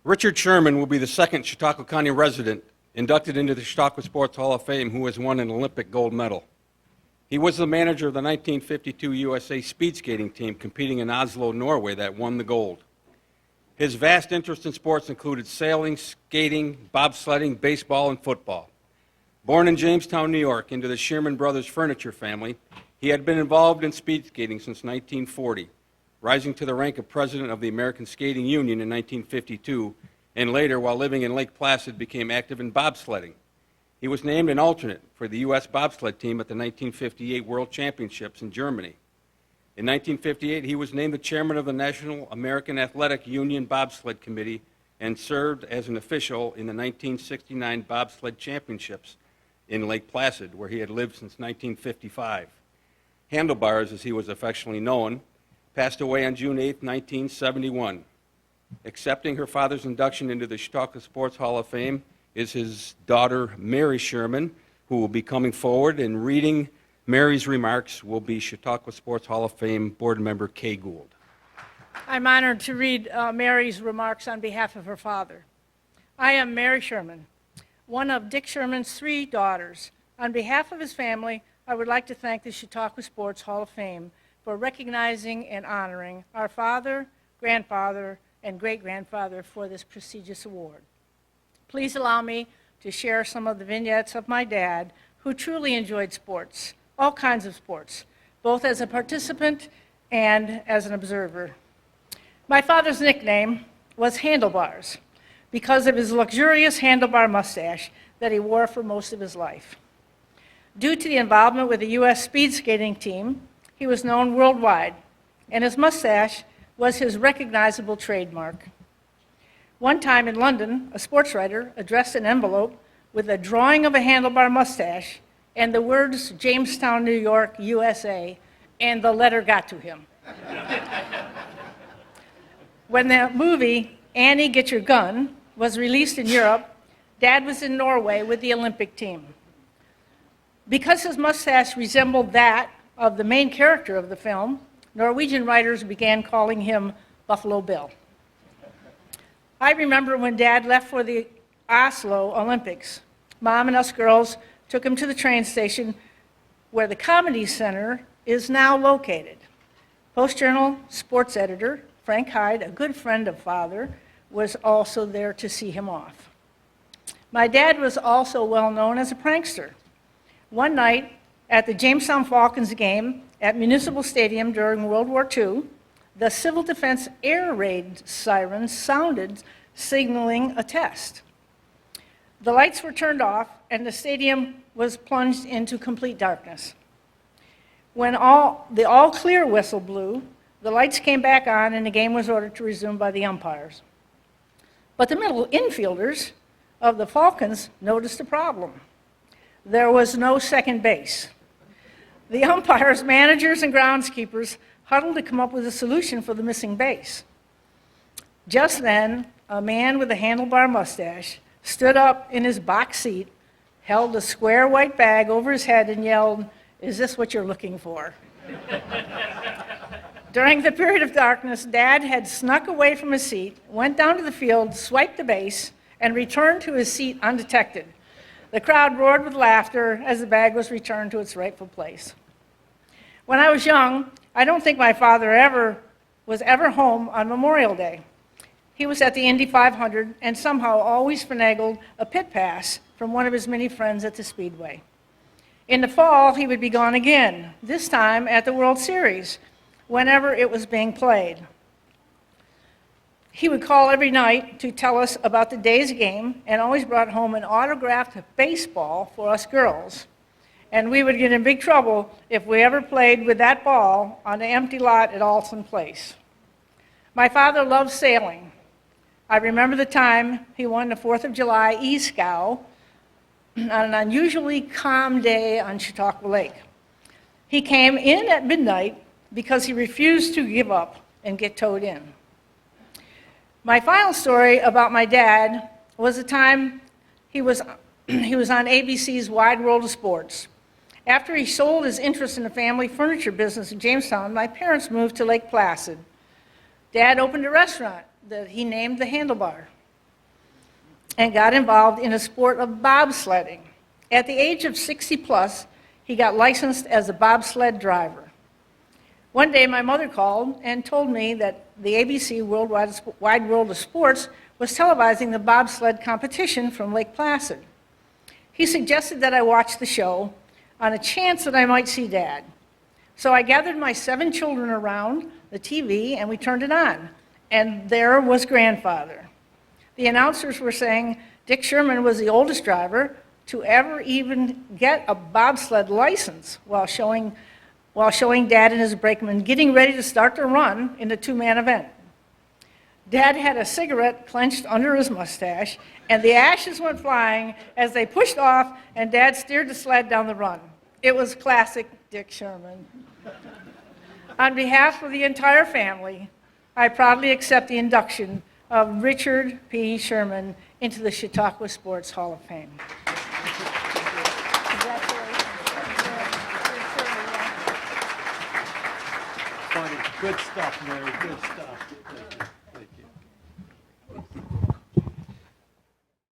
Richard Shearman will be the second Chautauqua County resident inducted into the Chautauqua Sports Hall of Fame who has won an Olympic gold medal. He was the manager of the 1952 USA speed skating team competing in Oslo, Norway that won the gold. His vast interest in sports included sailing, skating, bobsledding, baseball, and football. Born in Jamestown, New York, into the Shearman brothers' furniture family, he had been involved in speed skating since 1940, rising to the rank of president of the American Skating Union in 1952, and later, while living in Lake Placid, became active in bobsledding. He was named an alternate for the U.S. bobsled team at the 1958 World Championships in Germany. In 1958, he was named the chairman of the National American Athletic Union Bobsled Committee and served as an official in the 1969 Bobsled Championships in Lake Placid, where he had lived since 1955. Handlebars, as he was affectionately known, passed away on June 8, 1971. Accepting her father's induction into the Chautauqua Sports Hall of Fame is his daughter, Mary Shearman, who will be coming forward, and reading Mary's remarks will be Chautauqua Sports Hall of Fame board member Kay Gould. I'm honored to read Mary's remarks on behalf of her father. I am Mary Shearman, one of Dick Shearman's 3 daughters. On behalf of his family, I would like to thank the Chautauqua Sports Hall of Fame for recognizing and honoring our father, grandfather, and great-grandfather for this prestigious award. Please allow me to share some of the vignettes of my dad, who truly enjoyed sports, all kinds of sports, both as a participant and as an observer. My father's nickname was Handlebars because of his luxurious handlebar mustache that he wore for most of his life. Due to the involvement with the U.S. speed skating team, he was known worldwide, and his mustache was his recognizable trademark. One time in London, a sports writer addressed an envelope with a drawing of a handlebar mustache and the words Jamestown, New York, USA, and the letter got to him. When the movie Annie, Get Your Gun was released in Europe, Dad was in Norway with the Olympic team. Because his mustache resembled that of the main character of the film, Norwegian writers began calling him Buffalo Bill. I remember when Dad left for the Oslo Olympics. Mom and us girls took him to the train station where the Comedy Center is now located. Post-Journal sports editor Frank Hyde, a good friend of Father, was also there to see him off. My dad was also well known as a prankster. One night at the Jamestown Falcons game at Municipal Stadium during World War II, the Civil Defense air raid siren sounded, signaling a test. The lights were turned off, and the stadium was plunged into complete darkness. When the all-clear whistle blew, the lights came back on, and the game was ordered to resume by the umpires. But the middle infielders of the Falcons noticed a problem. There was no second base. The umpires, managers, and groundskeepers huddled to come up with a solution for the missing base. Just then, a man with a handlebar mustache stood up in his box seat, held a square white bag over his head, and yelled, "Is this what you're looking for?" During the period of darkness, Dad had snuck away from his seat, went down to the field, swiped the base, and returned to his seat undetected. The crowd roared with laughter as the bag was returned to its rightful place. When I was young, I don't think my father was ever home on Memorial Day. He was at the Indy 500 and somehow always finagled a pit pass from one of his many friends at the Speedway. In the fall, he would be gone again, this time at the World Series, whenever it was being played. He would call every night to tell us about the day's game and always brought home an autographed baseball for us girls. And we would get in big trouble if we ever played with that ball on the empty lot at Alton Place. My father loved sailing. I remember the time he won the 4th of July e-scow on an unusually calm day on Chautauqua Lake. He came in at midnight because he refused to give up and get towed in. My final story about my dad was the time he was on ABC's Wide World of Sports. After he sold his interest in the family furniture business in Jamestown, my parents moved to Lake Placid. Dad opened a restaurant that he named the Handlebar. and got involved in a sport of bobsledding. At the age of 60 plus, he got licensed as a bobsled driver. One day, my mother called and told me that the ABC Wide World of Sports was televising the bobsled competition from Lake Placid. He suggested that I watch the show on a chance that I might see Dad. So I gathered my 7 children around the TV and we turned it on. And there was Grandfather. The announcers were saying Dick Shearman was the oldest driver to ever even get a bobsled license while showing Dad and his brakeman getting ready to start the run in the 2-man event. Dad had a cigarette clenched under his mustache, and the ashes went flying as they pushed off, and Dad steered the sled down the run. It was classic Dick Shearman. On behalf of the entire family, I proudly accept the induction of Richard P. Shearman into the Chautauqua Sports Hall of Fame. Funny. Good stuff, Mary. Good stuff.